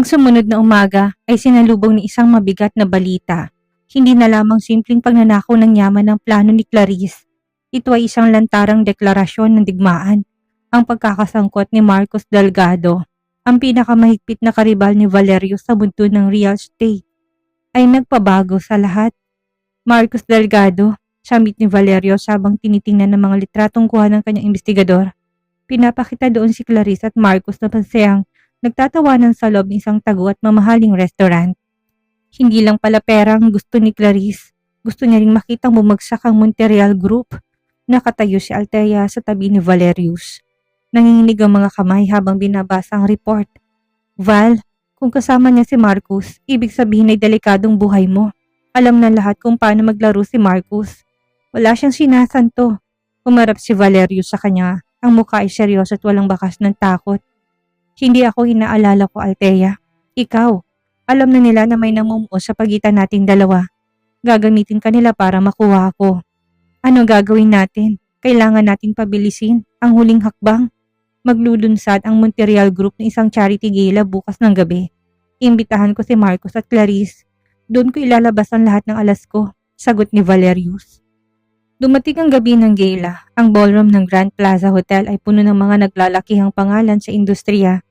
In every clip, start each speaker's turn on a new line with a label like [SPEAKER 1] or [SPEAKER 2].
[SPEAKER 1] sumunod na umaga ay sinalubong ni isang mabigat na balita. Hindi na lamang simpleng pagnanakaw ng yaman ng plano ni Clarice. Ito ay isang lantarang deklarasyon ng digmaan. Ang pagkakasangkot ni Marcos Delgado, ang pinakamahigpit na karibal ni Valerio sa mundo ng real estate, ay nagpabago sa lahat. Marcos Delgado, sambit ni Valerio sabang tinitingnan ng mga litratong kuha ng kanyang investigador. Pinapakita doon si Clarice at Marcos na pansayang nagtatawanan sa loob ng isang tago at mamahaling restaurant. Hindi lang pala pera ang gusto ni Clarice. Gusto niya ring makitang bumagsak ang Monterreal Group. Nakatayo si Althea sa tabi ni Valerius. Nanginginig ang mga kamay habang binabasa ang report. Val, kung kasama niya si Marcos, ibig sabihin ay delikadong buhay mo. Alam na lahat kung paano maglaro si Marcos. Wala siyang sinasanto. Umarap si Valerius sa kanya. Ang mukha ay seryoso at walang bakas ng takot. Hindi ako inaalala ko, Althea. Ikaw. Alam na nila na may namumuo sa pagitan nating dalawa. Gagamitin ka nila para makuha ako. Ano gagawin natin? Kailangan nating pabilisin ang huling hakbang. Maglulunsad ang Monterreal Group ng isang charity gala bukas ng gabi. Imbitahan ko si Marcos at Clarice. Doon ko ilalabas ang lahat ng alas ko, sagot ni Valerius. Dumating ang gabi ng gala. Ang ballroom ng Grand Plaza Hotel ay puno ng mga naglalakihang pangalan sa industriya.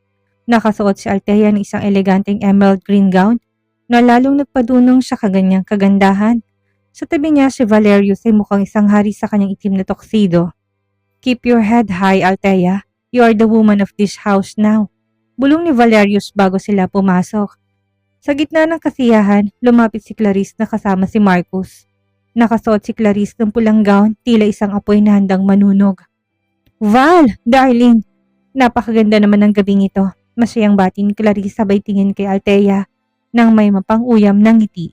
[SPEAKER 1] Nakasuot si Althea ng isang eleganteng emerald green gown na lalong nagpadunong sa kaganyang kagandahan. Sa tabi niya si Valerius ay mukhang isang hari sa kanyang itim na tuxedo. Keep your head high, Althea. You are the woman of this house now. Bulong ni Valerius bago sila pumasok. Sa gitna ng kasiyahan, lumapit si Clarice na kasama si Marcos. Nakasuot si Clarice ng pulang gown, tila isang apoy na handang manunog. Val, darling! Napakaganda naman ng gabing ito. Masayang bati ni Clarice sabay tingin kay Althea nang may mapang-uyam ng ngiti.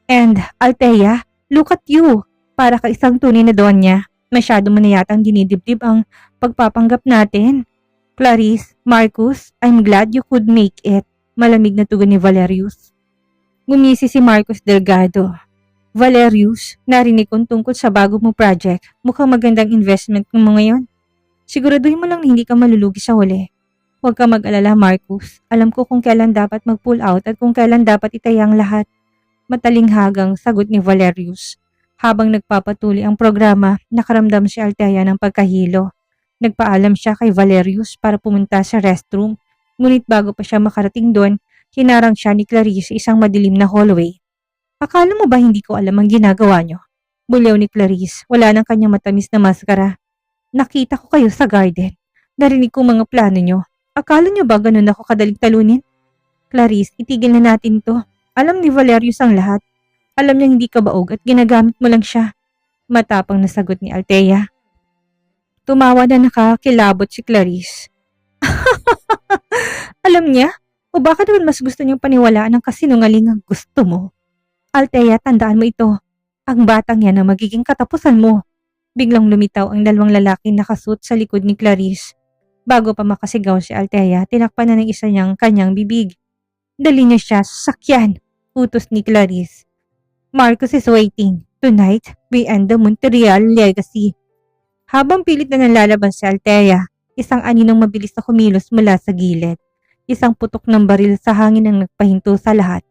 [SPEAKER 1] And, Althea, look at you! Para ka isang tunay na donya. Masyado mo na yatang dinidibdib ang pagpapanggap natin. Clarice, Marcos, I'm glad you could make it. Malamig na tugon ni Valerius. Ngumisi si Marcos Delgado. Valerius, narinig kong tungkol sa bago mo project. Mukhang magandang investment mo ngayon. Siguraduhin mo lang na hindi ka malulugi sa huli. Huwag ka mag-alala, Marcos. Alam ko kung kailan dapat mag-pull out at kung kailan dapat itaya ang lahat. Matalinghagang sagot ni Valerius. Habang nagpapatuloy ang programa, nakaramdam si Althea ng pagkahilo. Nagpaalam siya kay Valerius para pumunta sa restroom. Ngunit bago pa siya makarating doon, hinarang siya ni Clarice sa isang madilim na hallway. Akala mo ba hindi ko alam ang ginagawa niyo? Bulyaw ni Clarice, wala nang kanyang matamis na maskara. Nakita ko kayo sa garden. Narinig ko mga plano niyo. Akala niyo ba ganun ako kadaling talunin? Clarice, itigil na natin to. Alam ni Valerius ang lahat. Alam niya hindi ka baog at ginagamit mo lang siya. Matapang na sagot ni Althea. Tumawa na nakakilabot si Clarice. Alam niya? O baka naman mas gusto niyang paniwalaan ang kasinungaling ang gusto mo? Althea, tandaan mo ito. Ang batang yan ang magiging katapusan mo. Biglang lumitaw ang dalawang lalaki nakasuot sa likod ni Clarice. Bago pa makasigaw si Althea, tinakpan na ng isa niyang kanyang bibig. Dali niya siya sa sakyan, utos ni Clarice. Marcos is waiting. Tonight, we end the Monterreal legacy. Habang pilit na nalalabas si Althea, isang aninong mabilis na kumilos mula sa gilid. Isang putok ng baril sa hangin ang nagpahinto sa lahat.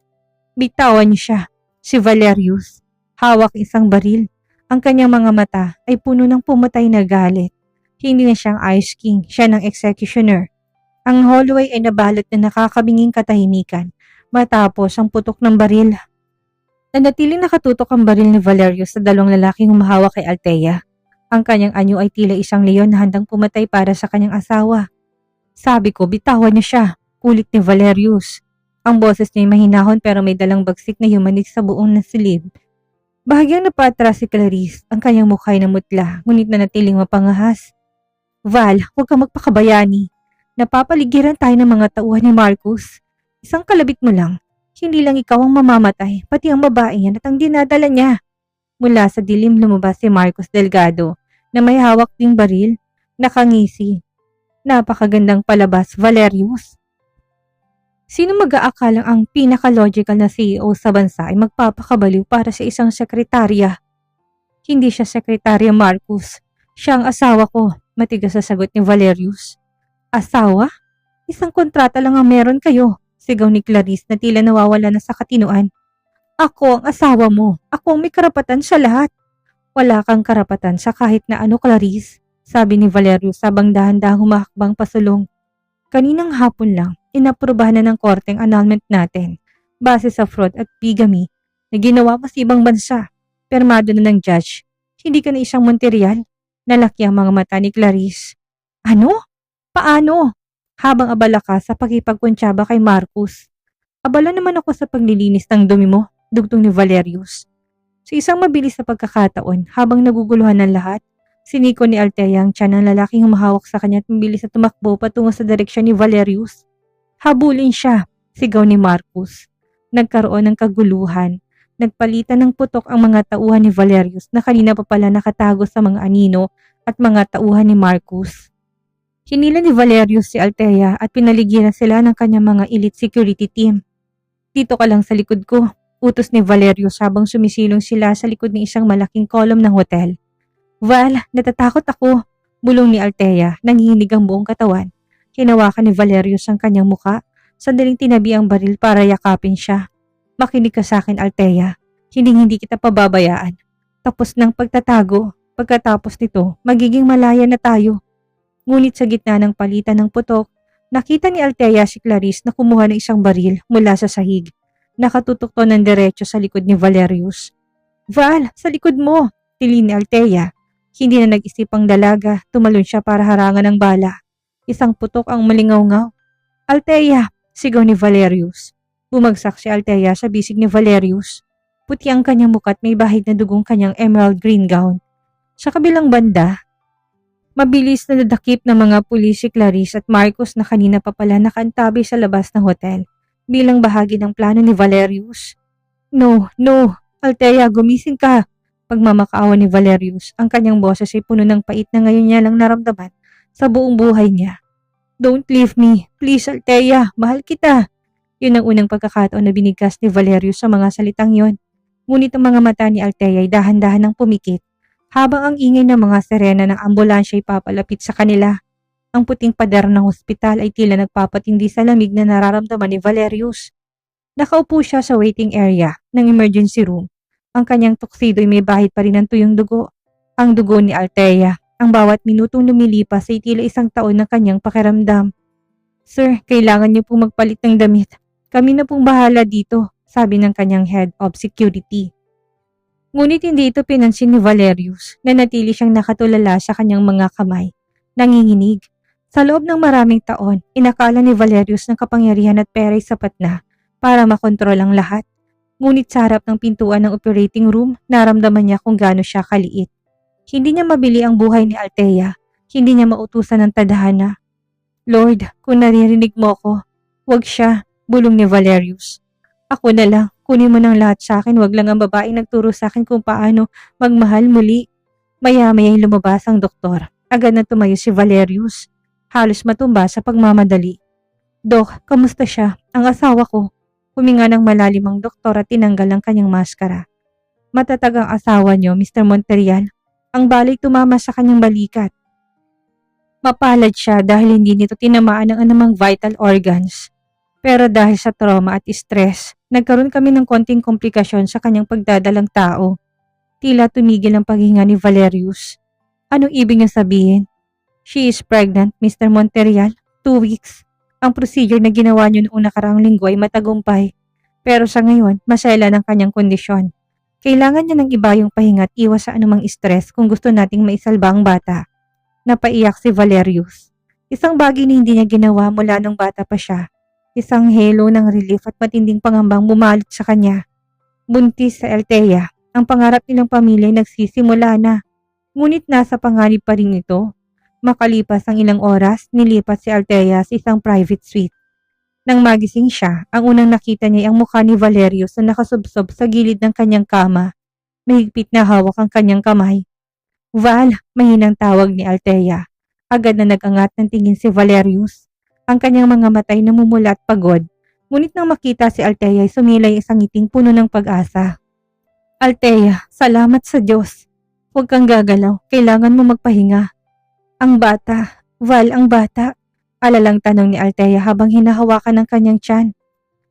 [SPEAKER 1] Bitawan niya siya, si Valerius. Hawak isang baril. Ang kanyang mga mata ay puno ng pumatay na galit. Hindi na siyang Ice King, siya ng executioner. Ang hallway ay nabalot na nakakabinging katahimikan matapos ang putok ng baril. Nanatiling nakatutok ang baril ni Valerius sa dalawang lalaking humahawak kay Althea. Ang kanyang anyo ay tila isang leon na handang pumatay para sa kanyang asawa. Sabi ko, bitawan niya siya, kulit ni Valerius. Ang boses niya ay mahinahon pero may dalang bagsik na humanig sa buong nasilid. Bahagyang napatras si Clarice, ang kanyang mukha ay namutla, ngunit nanatiling mapangahas. Val, huwag kang magpakabayani. Napapaligiran tayo ng mga tauhan ni Marcos. Isang kalabit mo lang. Hindi lang ikaw ang mamamatay, pati ang babae yan at ang dinadala niya. Mula sa dilim lumabas si Marcos Delgado na may hawak ding baril, nakangisi. Napakagandang palabas, Valerius. Sino mag-aakalang ang pinaka-logical na CEO sa bansa ay magpapakabaliw para sa isang sekretarya? Hindi siya sekretarya, Marcos. Siya ang asawa ko, matigas sa sagot ni Valerius. Asawa? Isang kontrata lang ang meron kayo. Sigaw ni Clarice na tila nawawala na sa katinuan. Ako ang asawa mo. Ako ang may karapatan sa lahat. Wala kang karapatan sa kahit na ano, Clarice, sabi ni Valerio sabang dahan-dahang humakbang pasulong. Kaninang hapon lang, inaprubahan na ng korte ang annulment natin base sa fraud at bigamy na ginawa mo sa ibang bansa. Permado na ng judge. Hindi ka na isang Monterial. Nalaki ang mga mata ni Clarice. Ano? Paano? Habang abala ka sa pakipagkuntsaba kay Marcus. Abala naman ako sa paglilinis ng dumi mo, dugtong ni Valerius. Sa isang mabilis na pagkakataon, habang naguguluhan ng lahat, siniko ni Althea ang tiyan ng lalaking humahawak sa kanya at mabilis na tumakbo patungo sa direksyon ni Valerius. Habulin siya, sigaw ni Marcus. Nagkaroon ng kaguluhan. Nagpalitan ng putok ang mga tauhan ni Valerius na kanina pa pala nakatago sa mga anino at mga tauhan ni Marcus. Hinila ni Valerius si Althea at pinaligiran sila ng kanyang mga elite security team. Dito ka lang sa likod ko, utos ni Valerius habang sumisilong sila sa likod ng isang malaking kolom ng hotel. Val, natatakot ako, bulong ni Althea, nanginginig ang buong katawan. Hinawakan ni Valerius ang kanyang muka, sandaling tinabi ang baril para yakapin siya. Makinig ka sa akin, Althea, hindi kita pababayaan. Tapos ng pagtatago, pagkatapos nito, magiging malaya na tayo. Ngunit sa gitna ng palitan ng putok, nakita ni Althea si Clarice na kumuha ng isang baril mula sa sahig. Nakatutok to ng diretso sa likod ni Valerius. Val, sa likod mo, tili ni Althea. Hindi na nag-isip ang dalaga, tumalon siya para harangan ng bala. Isang putok ang malingaw-ngaw. Althea, sigaw ni Valerius. Bumagsak si Althea sa bisig ni Valerius. Puti ang kanyang muka at may bahid na dugong kanyang emerald green gown. Sa kabilang banda, mabilis na nadakip ng mga pulis si Clarice at Marcus na kanina pa pala nakaantabi sa labas ng hotel bilang bahagi ng plano ni Valerius. No, Althea, gumising ka. Pagmamakaawa ni Valerius, ang kanyang boses ay puno ng pait na ngayon niya lang naramdaman sa buong buhay niya. Don't leave me. Please, Althea, mahal kita. Yun ang unang pagkakataon na binigkas ni Valerius sa mga salitang yon. Ngunit ang mga mata ni Althea ay dahan-dahan ng pumikit. Habang ang ingay ng mga sirena ng ambulansya ay papalapit sa kanila, ang puting pader ng hospital ay tila nagpapatindi sa lamig na nararamdaman ni Valerius. Nakaupo siya sa waiting area ng emergency room. Ang kanyang tuxedo ay may bahid pa rin ng tuyong dugo. Ang dugo ni Althea, ang bawat minutong lumilipas ay tila isang taon ng kanyang pakiramdam. Sir, kailangan niyo pong magpalit ng damit. Kami na pong bahala dito, sabi ng kanyang head of security. Ngunit hindi ito pinansin ni Valerius na natili siyang nakatulala sa kanyang mga kamay. Nanginginig. Sa loob ng maraming taon, inakala ni Valerius na kapangyarihan at pera ay sapat na para makontrol ang lahat. Ngunit sa harap ng pintuan ng operating room, naramdaman niya kung gaano siya kaliit. Hindi niya mabili ang buhay ni Althea. Hindi niya mautusan ng tadhana. Lord, kung naririnig mo ko, wag siya, bulong ni Valerius. Ako na lang. Kunin mo ng lahat sa akin, wag lang ang babaeng nagturo sa akin kung paano magmahal muli. Maya-maya'y lumabas ang doktor. Agad na tumayo si Valerius. Halos matumba sa pagmamadali. Dok, kamusta siya? Ang asawa ko. Huminga ng malalim ang doktor at tinanggal ang kanyang maskara. Matatag ang asawa niyo, Mr. Monterial. Ang balay tumama sa kanyang balikat. Mapalad siya dahil hindi nito tinamaan ang anumang vital organs. Pero dahil sa trauma at stress, nagkaroon kami ng konting komplikasyon sa kanyang pagdadalang tao. Tila tumigil ang paghinga ni Valerius. Anong ibig niya sabihin? She is pregnant, Mr. Monterial. 2 weeks. Ang procedure na ginawa niyo noong nakaraang linggo ay matagumpay. Pero sa ngayon, masela ng kanyang kondisyon. Kailangan niya ng iba yung pahinga at iwas sa anumang stress kung gusto nating maisalba ang bata. Napaiyak si Valerius. Isang bagay na hindi niya ginawa mula nung bata pa siya. Isang halo ng relief at matinding pangambang bumalot sa kanya. Buntis sa Althea, ang pangarap nilang pamilya ay nagsisimula na. Ngunit nasa panganib pa rin ito. Makalipas ang ilang oras, nilipat si Althea sa isang private suite. Nang magising siya, ang unang nakita niya ay ang mukha ni Valerius na nakasubsob sa gilid ng kanyang kama. Mahigpit na hawak ang kanyang kamay. Val, mahinang tawag ni Althea. Agad na nag-angat ng tingin si Valerius. Ang kanyang mga matay namumula at pagod. Ngunit nang makita si Althea ay sumilay isang ngiting puno ng pag-asa. Althea, salamat sa Diyos. Huwag kang gagalaw, kailangan mo magpahinga. Ang bata, Val, ang bata. Alalang tanong ni Althea habang hinahawakan ng kanyang tiyan.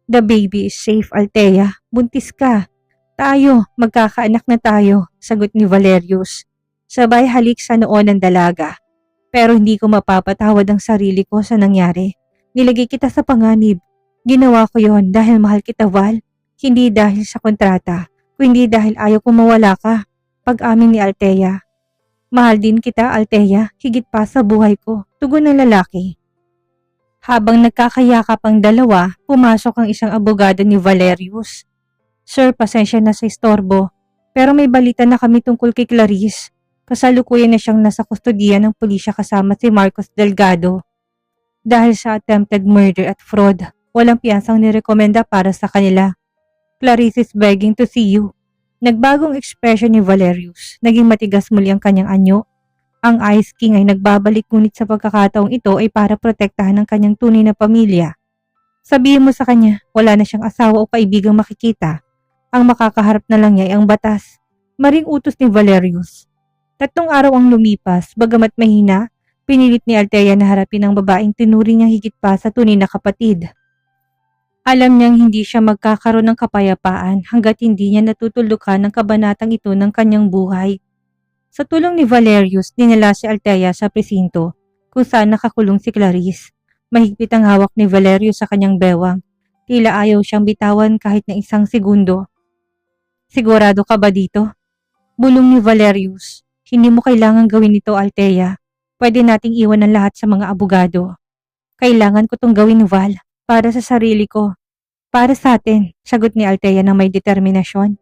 [SPEAKER 1] The baby is safe, Althea. Buntis ka. Tayo, magkakaanak na tayo, sagot ni Valerius. Sabay halik sa noo ng dalaga. Pero hindi ko mapapatawad ang sarili ko sa nangyari. Nilagay kita sa panganib. Ginawa ko yon dahil mahal kita, Val. Hindi dahil sa kontrata, kundi dahil ayaw ko mawala ka. Pag-amin ni Althea. Mahal din kita, Althea, higit pa sa buhay ko, tugon ng lalaki. Habang nagkakayakap ang dalawa, pumasok ang isang abogado ni Valerius. Sir, pasensya na sa istorbo, pero may balita na kami tungkol kay Clarice. Kasalukuyan na siyang nasa kustodiya ng pulisya kasama si Marcos Delgado. Dahil sa attempted murder at fraud, walang piyansang nirekomenda para sa kanila. Clarice is begging to see you. Nagbagong ekspresyon ni Valerius, naging matigas muli ang kanyang anyo. Ang Ice King ay nagbabalik ngunit sa pagkakataong ito ay para protektahan ang kanyang tunay na pamilya. Sabihin mo sa kanya, wala na siyang asawa o kaibigang makikita. Ang makakaharap na lang niya ay ang batas. Maring utos ni Valerius. 3 araw ang lumipas, bagamat mahina, pinilit ni Althea na harapin ang babaeng tinuring niyang higit pa sa tunay na kapatid. Alam niyang hindi siya magkakaroon ng kapayapaan hanggat hindi niya natutulukan ng kabanatang ito ng kanyang buhay. Sa tulong ni Valerius, dinala si Althea sa presinto kung saan nakakulong si Clarice. Mahigpit ang hawak ni Valerius sa kanyang bewang. Tila ayaw siyang bitawan kahit na isang segundo. Sigurado ka ba dito? Bulong ni Valerius. Hindi mo kailangan gawin ito, Althea. Pwede nating iwan ang lahat sa mga abogado. Kailangan ko tong gawin, Val. Para sa sarili ko. Para sa atin, sagot ni Althea na may determinasyon.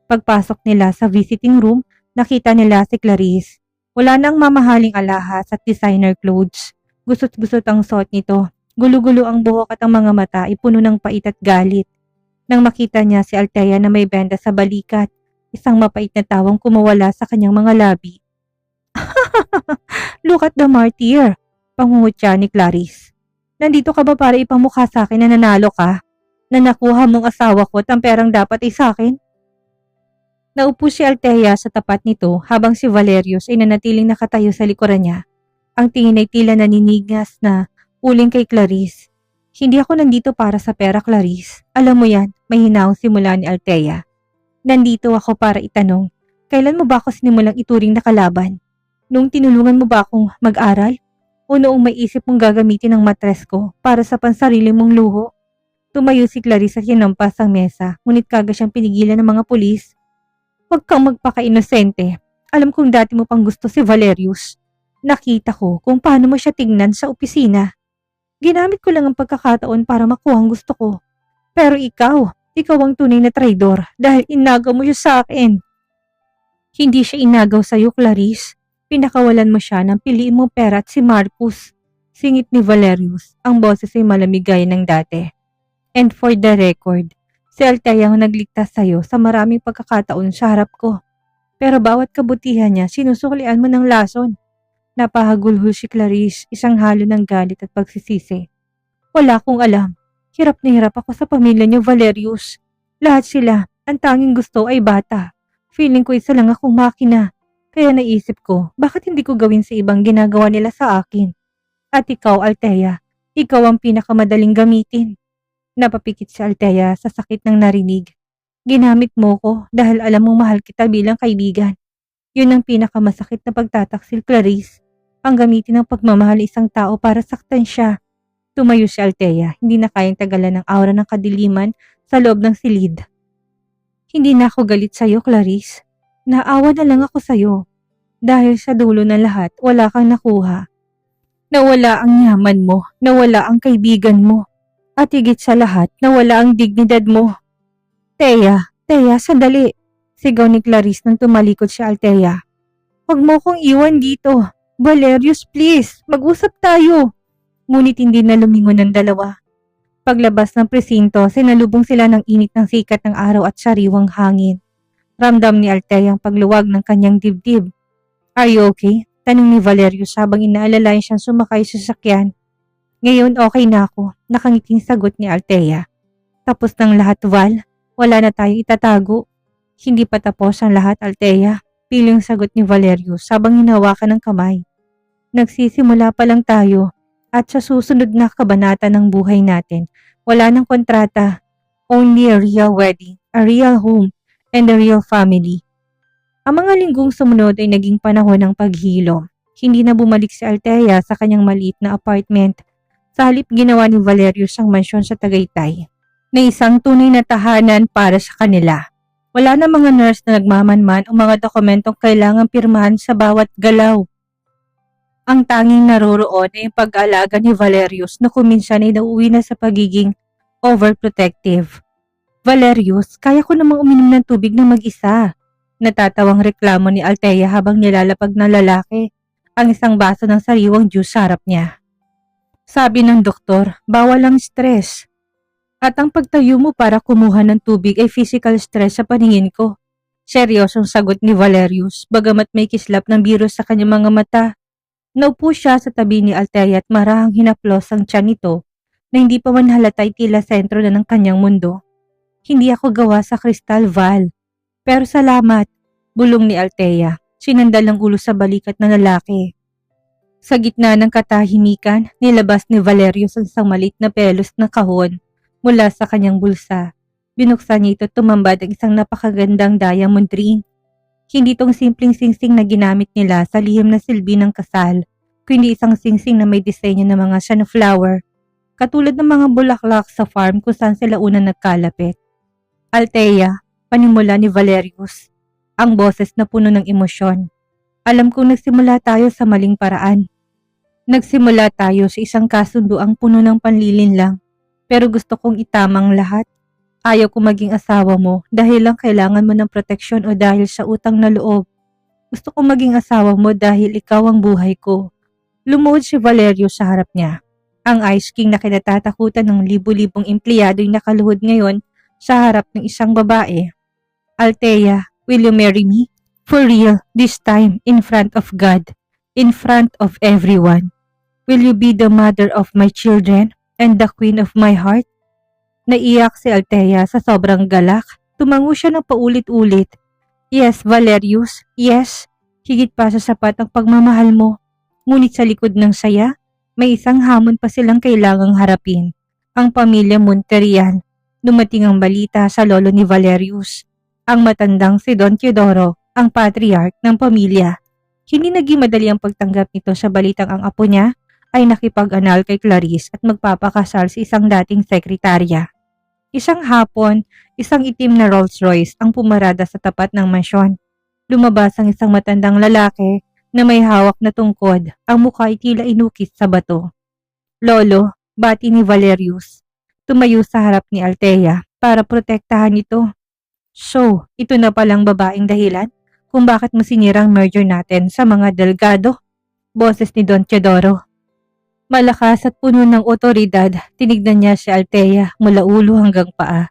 [SPEAKER 1] Pagpasok nila sa visiting room, nakita nila si Clarice. Wala nang mamahaling alahas at designer clothes. Gusot-gusot ang suot nito. Gulo-gulo ang buhok at ang mga mata ay puno ng pait at galit. Nang makita niya si Althea na may benda sa balikat, isang mapait na tawang kumawala sa kanyang mga labi. Look at the martyr, pangungutya ni Clarice. Nandito ka ba para ipamukha sa akin na nanalo ka? Na nakuha mong asawa ko at ang perang dapat ay sa akin? Naupo si Althea sa tapat nito habang si Valerius ay nanatiling nakatayo sa likuran niya. Ang tingin ay tila naninigas na uling kay Clarice. Hindi ako nandito para sa pera, Clarice. Alam mo yan, may hinaong simula ni Althea. Nandito ako para itanong, kailan mo ba ako sinimulang ituring na kalaban? Nung tinulungan mo ba akong mag-aral? O noong may isip mong gagamitin ang matres ko para sa pansarili mong luho? Tumayo si Clarice at hinampas ang mesa, ngunit kaga siyang pinigilan ng mga pulis. Huwag kang magpaka-inosente. Alam kong dati mo pang gusto si Valerius. Nakita ko kung paano mo siya tingnan sa opisina. Ginamit ko lang ang pagkakataon para makuha ang gusto ko. Pero ikaw ang tunay na traidor dahil inagaw mo siya sa akin. Hindi siya inagaw sa iyo, Clarice. Pinakawalan mo siya ng piliin mong pera at si Marcus. Singit ni Valerius, ang boses ay malamig gaya ng dati. And for the record, si Althea ang nagligtas sa iyo sa maraming pagkakataon sa harap ko. Pero bawat kabutihan niya, sinusuklian mo ng lason. Napahagulhol si Clarice, isang halo ng galit at pagsisisi. Wala akong alam. Hirap na hirap ako sa pamilya niyo, Valerius. Lahat sila, ang tanging gusto ay bata. Feeling ko isa lang akong makina. Kaya naisip ko, bakit hindi ko gawin sa ibang ginagawa nila sa akin? At ikaw, Althea, ikaw ang pinakamadaling gamitin. Napapikit si Althea sa sakit ng narinig. Ginamit mo ko dahil alam mong mahal kita bilang kaibigan. Yun ang pinakamasakit na pagtataksil, Clarice. Ang gamitin ng pagmamahal isang tao para saktan siya. Tumayo si Althea, hindi na kayang tagalan ng aura ng kadiliman sa loob ng silid. Hindi na ako galit sa'yo, Clarice. Naawa na lang ako sa'yo. Dahil sa dulo ng lahat, wala kang nakuha. Nawala ang yaman mo, nawala ang kaibigan mo. At higit sa lahat, nawala ang dignidad mo. Thea, sandali. Sigaw ni Clarice nang tumalikod si Althea. Huwag mo kong iwan dito. Valerius, please, mag-usap tayo. Ngunit hindi na lumingon ng dalawa. Paglabas ng presinto, sinalubong sila ng init ng sikat ng araw at sariwang hangin. Ramdam ni Althea ang pagluwag ng kanyang dibdib. Are you okay? Tanong ni Valerius habang inaalalayan siyang sumakay sa sasakyan. Ngayon okay na ako, nakangiting sagot ni Althea. Tapos ng lahat, Val. Wala na tayong itatago. Hindi pa tapos ang lahat, Althea. Piling sagot ni Valerius habang hinawakan ng kamay. Nagsisimula pa lang tayo. At sa susunod na kabanata ng buhay natin, wala ng kontrata, Only a real wedding, a real home, and a real family. Ang mga linggong sumunod ay naging panahon ng paghilom. Hindi na bumalik si Althea sa kanyang maliit na apartment. Sa halip ginawa ni Valerius ang mansyon sa Tagaytay, na isang tunay na tahanan para sa kanila. Wala na mga nurse na nagmamanman o mga dokumentong kailangang pirmahan sa bawat galaw. Ang tanging naroroon ay ang pag-aalaga ni Valerius na kuminsan ay nauwi na sa pagiging overprotective. Valerius, kaya ko namang uminom ng tubig na mag-isa. Natatawang reklamo ni Althea habang nilalapag ng lalaki ang isang baso ng sariwang juice sa harap niya. Sabi ng doktor, bawal ang stress. At ang pagtayo mo para kumuha ng tubig ay physical stress sa paningin ko. Seryosong sagot ni Valerius, bagamat may kislap ng biro sa kanyang mga mata. Naupo siya sa tabi ni Althea at marahang hinaplos ang tiyan nito na hindi pa man halatay tila sentro na ng kanyang mundo. Hindi ako gawa sa kristal, Val. Pero salamat, bulong ni Althea. Sinandal ang ulo sa balikat ng lalaki. Sa gitna ng katahimikan, nilabas ni Valerius ang isang maliit na pelos na kahon mula sa kanyang bulsa. Binuksan niya ito at tumambad ang isang napakagandang diamond ring. Hindi itong simpleng singsing na ginamit nila sa lihim na silbi ng kasal, kundi isang singsing na may disenyo ng mga sunflower, katulad ng mga bulaklak sa farm kung saan sila una nagkalapit. Althea, panimula ni Valerius, ang boses na puno ng emosyon. Alam kong nagsimula tayo sa maling paraan. Nagsimula tayo sa isang kasunduang puno ng panlilinlang, pero gusto kong itamang lahat. Ayaw ko maging asawa mo dahil lang kailangan mo ng proteksyon o dahil sa utang na loob. Gusto kong maging asawa mo dahil ikaw ang buhay ko. Lumuhod si Valerio sa harap niya. Ang Ice King na kinatatakutan ng libu-libong empleyado'y nakaluhod ngayon sa harap ng isang babae. Althea, will you marry me? For real, this time, in front of God, in front of everyone. Will you be the mother of my children and the queen of my heart? Naiyak si Althea sa sobrang galak. Tumango siya ng paulit-ulit. Yes, Valerius, yes. Higit pa sa sapat ang pagmamahal mo. Ngunit sa likod ng saya, may isang hamon pa silang kailangang harapin. Ang pamilya Monterian. Dumating ang balita sa lolo ni Valerius, ang matandang si Don Teodoro, ang patriarch ng pamilya. Hindi naging madali ang pagtanggap nito sa balitang ang apo niya ay nakipag-anal kay Clarice at magpapakasal sa isang dating sekretarya. Isang hapon, isang itim na Rolls Royce ang pumarada sa tapat ng mansyon. Lumabas ang isang matandang lalaki na may hawak na tungkod, ang mukha ay tila inukit sa bato. Lolo, bati ni Valerius. Tumayo sa harap ni Althea para protektahan ito. So, ito na palang babaeng dahilan kung bakit mo sinirang merger natin sa mga Delgado? Boses ni Don Teodoro. Malakas at puno ng otoridad, tinignan niya si Althea mula ulo hanggang paa.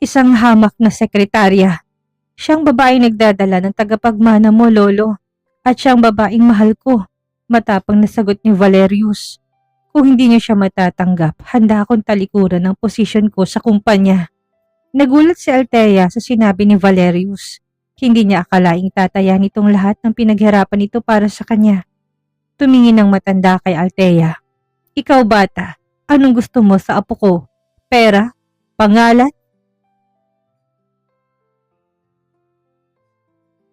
[SPEAKER 1] Isang hamak na sekretarya. Siyang babaeng nagdadala ng tagapagmana mo, Lolo. At siyang babaeng mahal ko. Matapang na sagot ni Valerius. Kung hindi niya siya matatanggap, handa akong talikuran ang posisyon ko sa kumpanya. Nagulat si Althea sa sinabi ni Valerius. Hindi niya akalaing tatayan itong lahat ng pinaghirapan ito para sa kanya. Tumingin ng matanda kay Althea. Ikaw bata, anong gusto mo sa apo ko? Pera? Pangalan?